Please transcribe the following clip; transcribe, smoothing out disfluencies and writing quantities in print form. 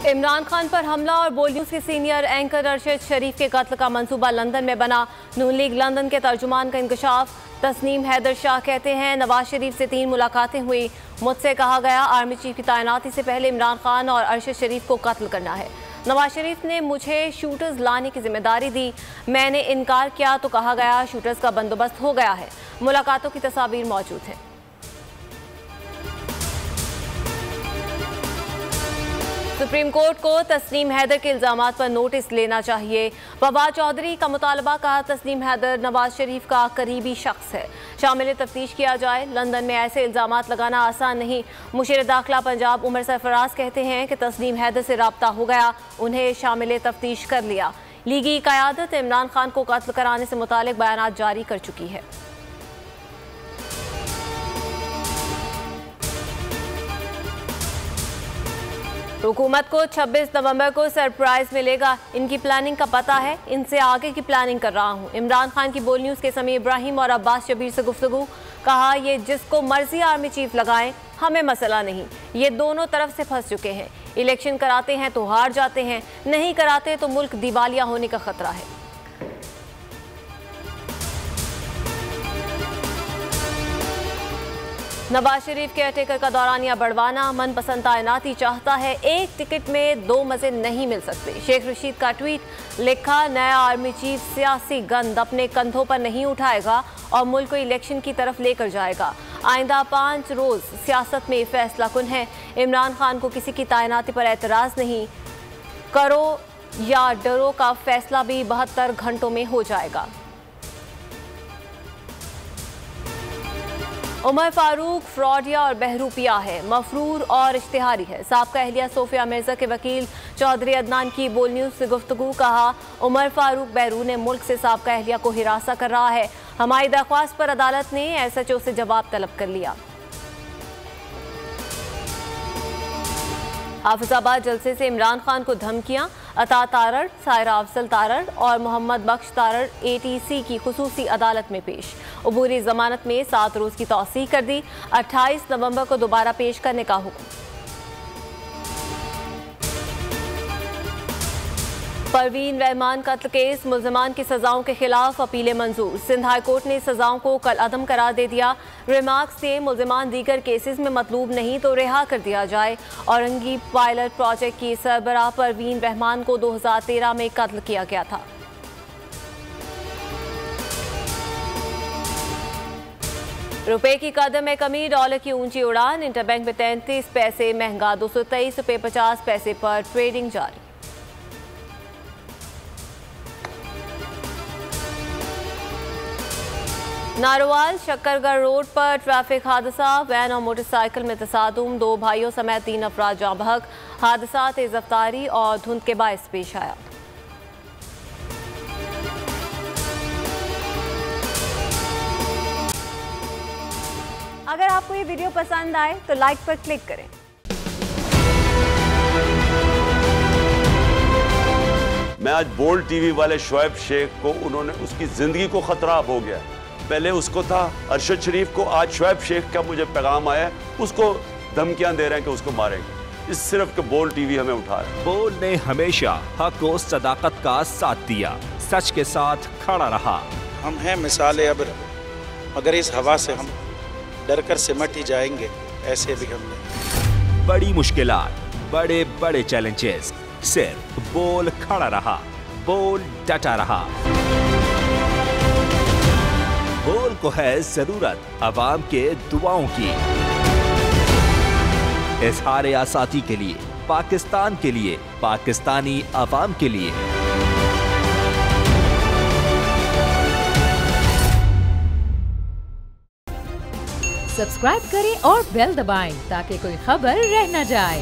इमरान खान पर हमला और बोल न्यूज़ के सीनियर एंकर अरशद शरीफ के कत्ल का मंसूबा लंदन में बना। नून लीग लंदन के तर्जुमान का इंकशाफ। तस्नीम हैदर शाह कहते हैं, नवाज शरीफ से 3 मुलाकातें हुई। मुझसे कहा गया आर्मी चीफ की तैनाती से पहले इमरान खान और अरशद शरीफ को कत्ल करना है। नवाज शरीफ ने मुझे शूटर्स लाने की जिम्मेदारी दी, मैंने इनकार किया तो कहा गया शूटर्स का बंदोबस्त हो गया है। मुलाकातों की तस्वीर मौजूद है। सुप्रीम कोर्ट को तस्नीम हैदर के इल्जामात पर नोटिस लेना चाहिए। फवाद चौधरी का मुतालबा। कहा, तस्नीम हैदर नवाज शरीफ का करीबी शख्स है, शामिल तफ्तीश किया जाए। लंदन में ऐसे इल्जामात लगाना आसान नहीं। मुशीर दाखिला पंजाब उमर सरफराज कहते हैं कि तस्नीम हैदर से राब्ता हो गया, उन्हें शामिल तफ्तीश कर लिया। लीगी क़यादत इमरान खान को कत्ल कराने से मुतालिक बयानात जारी कर चुकी है। हुकूमत को 26 नवंबर को सरप्राइज मिलेगा, इनकी प्लानिंग का पता है, इनसे आगे की प्लानिंग कर रहा हूं। इमरान खान की बोल न्यूज़ के समी इब्राहिम और अब्बास शबीर से गुफ्तगू। कहा, ये जिसको मर्जी आर्मी चीफ लगाएं, हमें मसला नहीं, ये दोनों तरफ से फंस चुके हैं। इलेक्शन कराते हैं तो हार जाते हैं, नहीं कराते तो मुल्क दिवालिया होने का खतरा है। नवाज शरीफ के अटेकर का दौरानिया बढ़वाना, मनपसंद तैनाती चाहता है, एक टिकट में 2 मजे नहीं मिल सकते। शेख रशीद का ट्वीट। लिखा, नया आर्मी चीफ सियासी गंद अपने कंधों पर नहीं उठाएगा और मुल्क को इलेक्शन की तरफ लेकर जाएगा। आइंदा 5 रोज सियासत में फैसला कुन है। इमरान खान को किसी की तैनाती पर एतराज़ नहीं, करो या डरो का फैसला भी 72 घंटों में हो जाएगा। उमर फारूक फ्रॉडिया और बहरूपिया है, मफरूर और इश्तिहारी है। साबका अहलिया सोफिया मिर्जा के वकील चौधरी अदनान की बोल न्यूज़ से गुफ्तगू। कहा, उमर फारूक बैरून मुल्क से साबका अहलिया को हिरासा कर रहा है। हमारी दरख्वास्त पर अदालत ने SHO से जवाब तलब कर लिया। हाफिजाबाद जलसे से इमरान खान को धमकियां। अता तारड़, सायरा अफजल तारड़ और मोहम्मद बख्श तारड़ ATC की खुसूसी अदालत में पेश। अबूरी जमानत में 7 रोज की तौसीह कर दी। 28 नवंबर को दोबारा पेश करने का हुक्म। परवीन रहमान कत्ल केस, मुल्ज़िमान की सजाओं के खिलाफ अपीलें मंजूर। सिंध हाई कोर्ट ने सजाओं को कल अदम करार दे दिया। रिमार्क्स से मुल्ज़िमान दीगर केसेस में मतलूब नहीं तो रिहा कर दिया जाए। औरंगी पायलट प्रोजेक्ट की सरबराह परवीन रहमान को 2013 में कत्ल किया गया था। रुपए की कदर में कमी, डॉलर की ऊंची उड़ान। इंटरबैंक में 33 पैसे महंगा, 223 रुपये 50 पैसे पर ट्रेडिंग जारी। नारोवाल शक्करगढ़ रोड पर ट्रैफिक हादसा, वैन और मोटरसाइकिल में तसादुम, 2 भाइयों समेत 3 अफराद जाँ बहक। हादसा तेज रफ्तारी और धुंध के बायस पेश आया। अगर आपको ये वीडियो पसंद आए तो लाइक पर क्लिक करें। मैं आज बोल्ड टीवी वाले शोएब शेख को, उन्होंने उसकी जिंदगी को खतरा हो गया। पहले उसको था अरशद शरीफ को, आज शोएब शेख का मुझे पैगाम आया, उसको धमकियां दे रहे हैं कि उसको मारेंगे। इस सिर्फ के बोल्ड टीवी हमें उठा रहा है। बोल्ड ने हमेशा हक और सदाकत का साथ दिया, सच के साथ खड़ा रहा। हम हैं मिसाल अब्र, मगर इस हवा से हम डर कर सिमट ही जाएंगे, ऐसे भी हम नहीं। बड़ी मुश्किलात, बड़े बड़े चैलेंजेस, सिर्फ बोल खड़ा रहा, बोल डटा रहा। बोल को है जरूरत अवाम के दुआओं की। इज़हार आसाती के लिए, पाकिस्तान के लिए, पाकिस्तानी अवाम के लिए। सब्सक्राइब करें और बेल दबाएं ताकि कोई खबर रह न जाए।